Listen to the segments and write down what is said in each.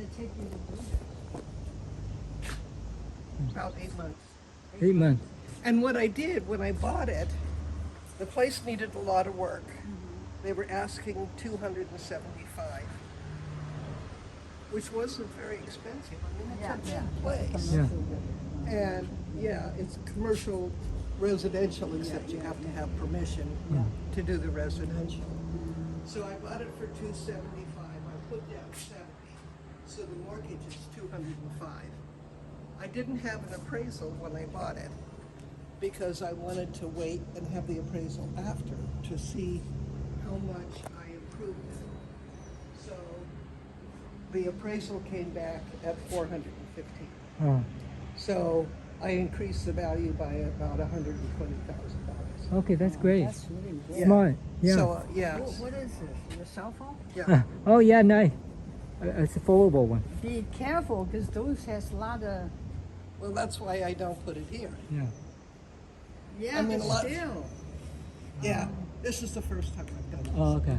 it take you to do that? About 8 months. 8 months. And what I did when I bought it, the place needed a lot of work. They were asking $275, which wasn't very expensive. I mean, it's a big place. Yeah. And yeah, it's commercial residential, except you have to have permission to do the residential. So I bought it for $275. I put down $70, so the mortgage is $205. I didn't have an appraisal when I bought it because I wanted to wait and have the appraisal after to see how much I improved it. So the appraisal came back at $415. Oh, So I increased the value by about $120,000. okay, that's great. That's really good. Yeah. Smart. Yeah. So yeah, What is this? Your cell phone? yeah. Oh, yeah, nice. It's a foldable one. Be careful, because those has a lot of. Well, that's why I don't put it here. Yeah. Yeah, I mean, but a lot- still. Yeah, this is the first time I've done Oh, this. okay.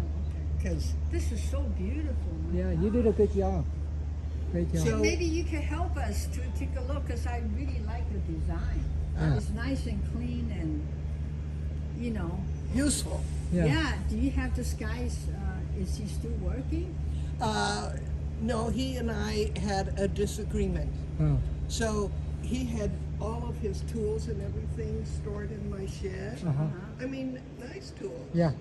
Because This is so beautiful. my Yeah, you God. did a good job. Great job. So- Maybe you can help us to take a look, because I really like the design. Yeah. It's nice and clean and, you know. useful. Yeah. Do you have this guy's, is he still working? No, he and I had a disagreement. Oh, So he had all of his tools and everything stored in my shed. uh-huh. I mean, nice tools. Yeah.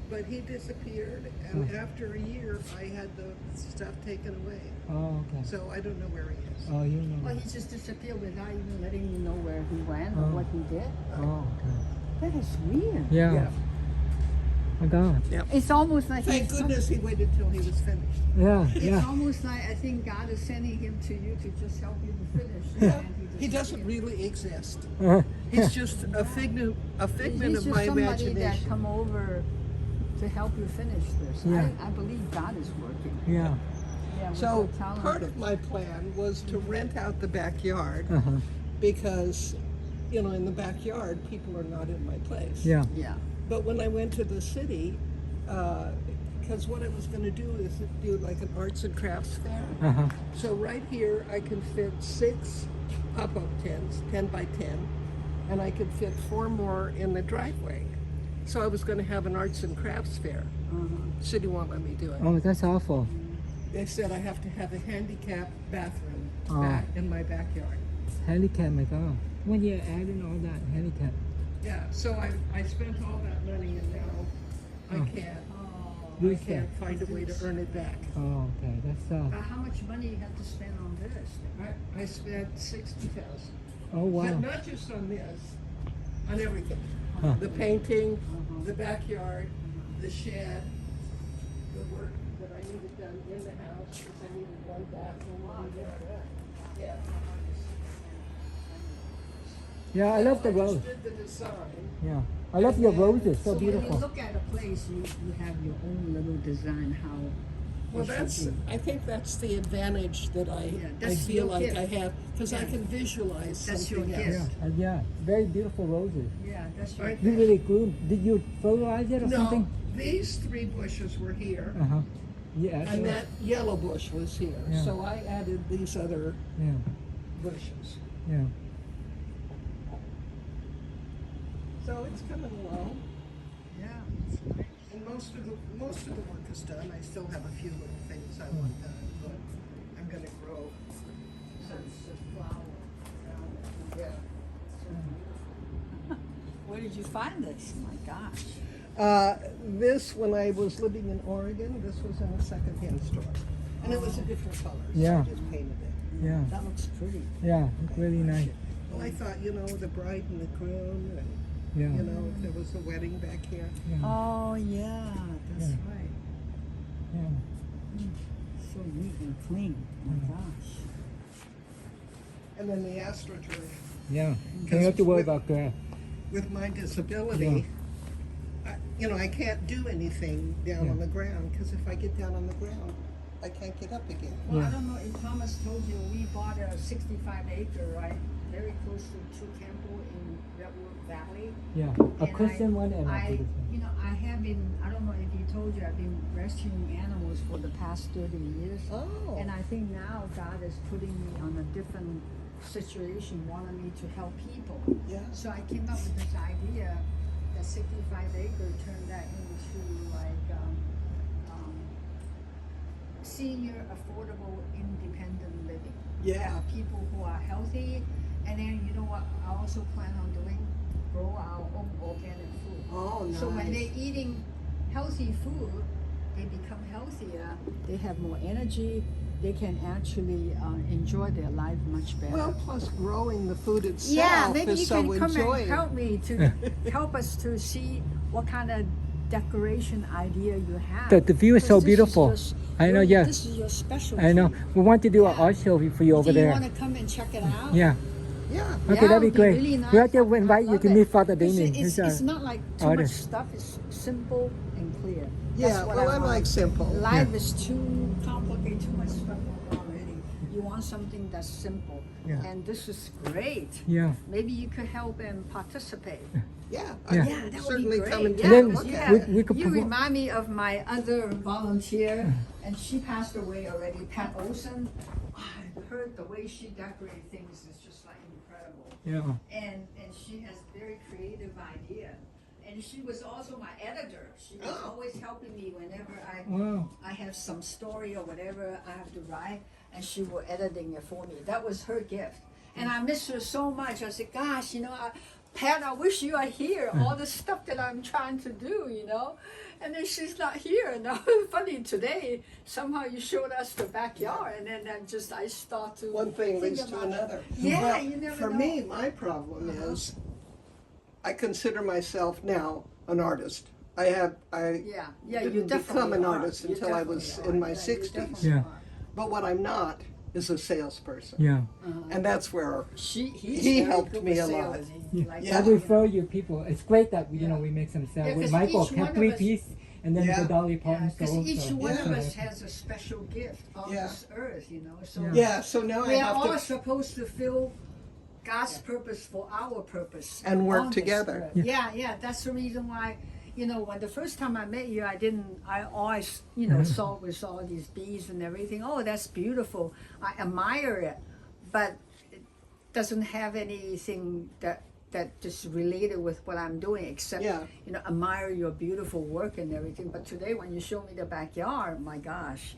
But he disappeared, and after a year, I had the stuff taken away. Oh, okay. So I don't know where he is. Oh, you know. Well, he just disappeared without even letting you know where he went or Oh. what he did. Oh, okay. That is weird. Yeah. Oh, God. It's almost like Thank goodness he waited till he was finished. Yeah, It's yeah. almost like I think God is sending him to you to just help you to finish. Yeah. and He doesn't disappeared. really exist. Uh, He's just a figment He's of just my somebody that imagination. come over to help you finish this. Yeah. I believe God is working. yeah. Yeah, So with the talent. part of my plan was to rent out the backyard Uh-huh. because, you know, in the backyard, people are not in my place. Yeah. Yeah. But when I went to the city, because what I was going to do is do like an arts and crafts fair. Uh-huh. So right here, I can fit 6 pop-up tents, 10 by 10, and I could fit 4 more in the driveway. So I was going to have an arts and crafts fair. City won't let me do it. Oh, that's awful. They said I have to have a handicap bathroom Oh. back in my backyard. Handicap, my God. When you add in all that handicap. Yeah, so I spent all that money and now I Oh. can't. I Lose can't find a way to earn it back. Oh, okay. That's How much money you have to spend on this? I spent $60,000. oh, wow. But not just on this, on everything. Huh. The painting, the backyard, the shed, the work that I needed done in the house, because I needed one bathroom. Yeah. Yeah, I love the I rose. just did the design. Yeah. I love your roses. So When you beautiful. look at a place, you have your own little design how. Well, it should that's, be. I think that's the advantage that I that's feel your like gift. I have, because I Yeah. can visualize That's your something else. gift. Yeah. Yeah. Very beautiful roses. Yeah, that's Right. right. You really grew. Did you fertilize it or No, something? these 3 bushes were here, Uh-huh. Yeah. and that yellow bush was here. Yeah. So I added these other Yeah. bushes. Yeah. So it's coming along, Yeah, it's nice. and most of the work is done. I still have a few little things I want done, but I'm gonna grow. Yeah. Where did you find this? My gosh. This, when I was living in Oregon, this was in a secondhand store, and it was a different color. So Yeah. I just painted it. Yeah. That looks pretty. Yeah. It's really nice. Well, I thought, you know, the bride and the groom, and Yeah. you know, if there was a wedding back here. Yeah. Oh yeah, that's Yeah. right. Yeah. So neat and clean. Oh my gosh. And then the astroturf. Yeah. You don't have to worry with- about grass. With my disability, you know, I can't do anything down Yeah. on the ground, because if I get down on the ground, I can't get up again. Well, I Yeah. don't know if Thomas told you we bought a 65 acre, right? very close to two temples in Redwood Valley. Yeah, a And Christian one and a I, Buddhist one. you know, I have been, I don't know if he told you, I've been rescuing animals for the past 30 years. Oh. And I think now God is putting me on a different situation, wanting me to help people. Yeah. So I came up with this idea that 65 acre turned that into like senior affordable independent living. Yeah. People who are healthy, and then you know what I also plan on doing? Grow our own organic food. Oh, nice. So when they're eating healthy food, they become healthier, they have more energy, they can actually enjoy their life much better. Well, plus growing the food itself Yeah, maybe is you so can come and enjoyable. help me to help us to see what kind of decoration idea you have. The view is so Because this beautiful. is I know, yeah. This is your specialty. I know. We want to do an Yeah. art show for you over Do you there. want to come and check it out? Yeah. Yeah. Okay, Yeah, that'd be it'd great. really nice. We have to I invite you love to it. meet Father It's- Damien. It's, He's it's a not like too artist. much stuff. It's simple and clear. Yeah, That's what well, I want. like simple. Life is too complicated, too much stuff already. You want something that's simple. Yeah. And this is great. Yeah. Maybe you could help and participate. Yeah. Yeah. I Yeah, can that would certainly be come great. and Yeah, take a then look you at have- it. we could you promote- remind me of my other volunteer, and she passed away already, Pat Olson. I heard the way she decorated things is just like incredible. Yeah. And she has very creative idea. And she was also my editor. She was Oh. always helping me whenever Wow. I have some story or whatever I have to write, and she was editing it for me. That was her gift. And I miss her so much. I said, gosh, you know, Pat, I wish you are here. All the stuff that I'm trying to do, you know. And then she's not here. Now, funny, today, somehow you showed us the backyard, and then I start to One thing think leads to about it. another. Yeah, Well, you never for know. me, my problem is I consider myself now an artist. Yeah, you didn't definitely become an are. artist You until I definitely was are. in my Yeah, you 60s. definitely Yeah. are. But what I'm not is a salesperson. Yeah. And that's where He's He very helped good me with a lot. sales. He Yeah. like Yeah. I that, you refer know. you people. It's great that we Yeah. make some sales. Yeah, With 'cause my each book one have of 3 us- piece and then Yeah. the Dolly Yeah, Parton because sold. each so- one of Yeah. us has a special gift on Yeah. this earth, you know. So Yeah. Yeah, so now I we are have all to supposed to feel God's purpose for our purpose And work on this together. earth. Yeah, that's the reason why. You know, when the first time I met you, I always, you know, saw with all these bees and everything. Oh, that's beautiful. I admire it, but it doesn't have anything that just related with what I'm doing, except, Yeah. you know, admire your beautiful work and everything. But today, when you show me the backyard, my gosh,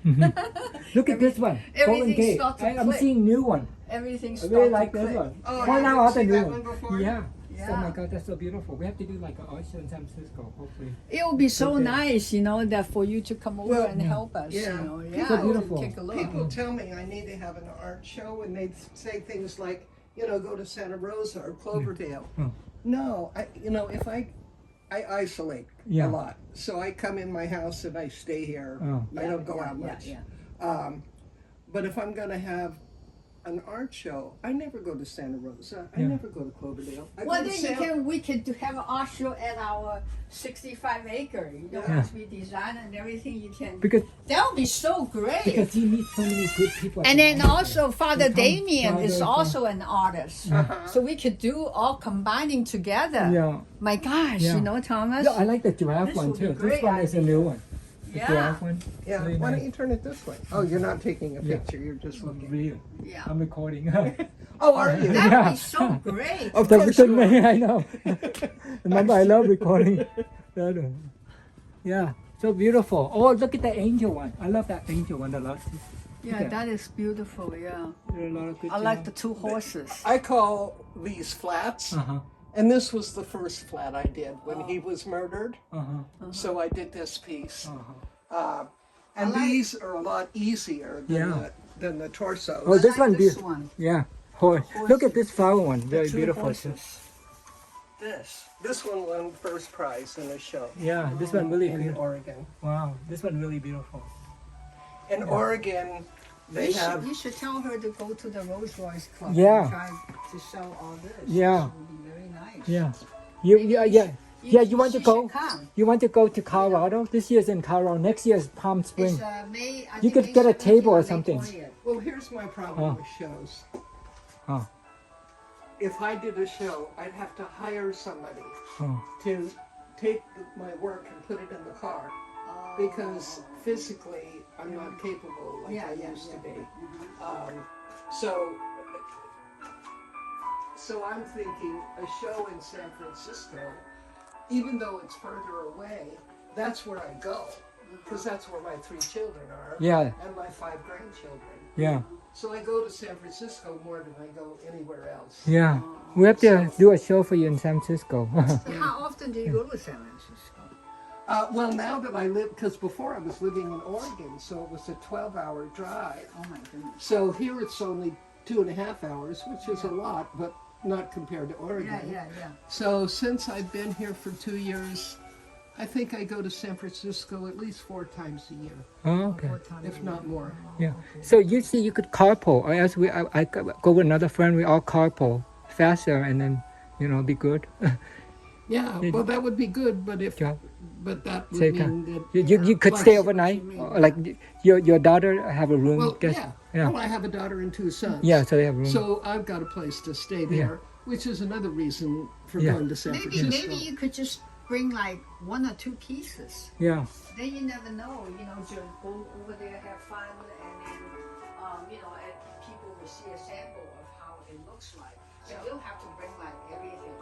Look at this one. Golden everything Gate. start to I'm click. seeing new one. everything I starts really to like this click. one. Oh, Point you out didn't all the see new that one. one before? Yeah. Yeah. Oh my God, that's so beautiful. We have to do like an art show in San Francisco, hopefully. It would be so Okay. nice, you know, that for you to come over Well, and yeah. help us. Yeah. You know, So to beautiful. Take a look. People tell me I need to have an art show, and they say things like, you know, go to Santa Rosa or Cloverdale. Oh. No, if I isolate Yeah. a lot, so I come in my house and I stay here. Oh. I don't go Yeah, out yeah, much. yeah. But if I'm going to have an art show, I never go to Santa Rosa. I Yeah. never go to Cloverdale. I Well, go to then we can have an art show at our 65 acre. You know, Yeah. once we design and everything, you can. Because That would be so great. because you meet so many good people. at And the then art also show. Father They come Damien is Friday, also an artist. So we could do all combining together. Yeah. My gosh, Yeah. you know, Thomas? Yeah, I like the giraffe This one would be too. great This one is a new one. The Yeah. giraffe one. Yeah, Really why don't nice. you turn it this way? Oh, you're not taking a Yeah. picture, you're just looking. Real. Yeah. I'm recording. Oh, are you? That would Yeah. be so great. Of That's course good you man, are. I know. Remember, I love recording. Yeah, so beautiful. Oh, look at the angel one. I love that angel one a lot. Yeah, that is beautiful. Yeah. There are a lot of good I like the jobs. 2 horses. I call these flats, Uh-huh. and this was the first flat I did when he was murdered. Uh-huh. So I did this piece. Uh-huh. And I like- these are a lot easier than, Yeah. than the torsos. Oh, this I like one, this beautiful. one. Yeah. Look at this flower one. Very The 2 beautiful horses. too. This one won first prize in a show Yeah, this one really in beautiful. Oregon. Wow, this one really beautiful. In Oregon, they have. You should tell her to go to the Rolls Royce Club Yeah. and try to sell all this. Yeah. It would be very nice. Yeah. You want to she go? should come. You want to go to Colorado? This year's in Colorado. Next year's Palm Springs. It's May, I You think could May get a 17th table or May something. 20th. Well, here's my problem Oh. with shows. Oh. if I did a show, I'd have to hire somebody Oh. to take my work and put it in the car because physically I'm not capable like I used to be. So I'm thinking a show in San Francisco, even though it's further away, that's where I go because that's where my 3 children are. Yeah. And my 5 grandchildren. Yeah. So I go to San Francisco more than I go anywhere else. Yeah. We have to do a show for you in San Francisco. How often do you go to San Francisco? Well, now that I live, because before I was living in Oregon, so it was a 12-hour drive. Oh my goodness. So here it's only 2.5 hours, which is a lot, but not compared to Oregon. Yeah. So since I've been here for 2 years, I think I go to San Francisco at least 4 times a year, Oh, okay. if not more. Yeah. So you see, you could carpool, or else I go with another friend. We all carpool faster, and then be good. Yeah, well, that would be good, but Yeah. but that would Take mean that You could stay Plus- overnight, or like your daughter have a room. Well, guess? yeah. Yeah. Well, I have a daughter and 2 sons. Yeah, so they have a room. So I've got a place to stay there, which is another reason for Yeah. going to San Maybe Francisco. you could just bring like 1 or 2 pieces. Yeah. Then you never know, just go over there, have fun, and then, and people will see a sample of how it looks like. So you don't have to bring like everything,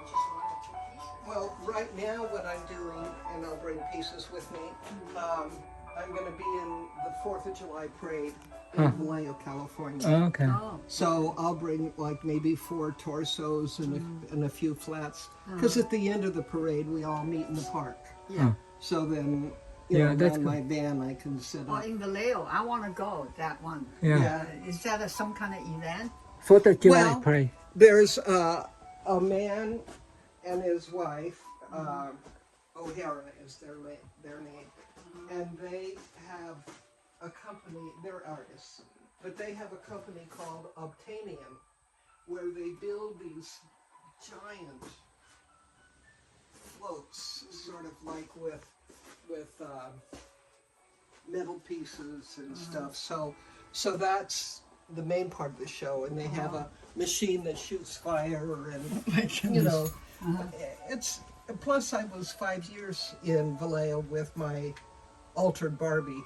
just 1 or 2 pieces. Well, right now what I'm doing, and I'll bring pieces with me, I'm going to be in the 4th of July parade in Vallejo, California. Oh, okay. Oh, So I'll bring like maybe 4 torsos and a few flats. Because at the end of the parade, we all meet in the park. yeah. So then, Yeah, that's around good. my van, I can set Or up. in Vallejo, I want to go, that one. Yeah. Is that some kind of event? 4th of July Well, parade. There's a man and his wife, O'Hara is their name, and they have a company, they're artists, but they have a company called Obtainium, where they build these giant floats, sort of like with metal pieces and stuff. So that's the main part of the show, and they have a machine that shoots fire, and it's. Plus, I was 5 years in Vallejo with my altered Barbie.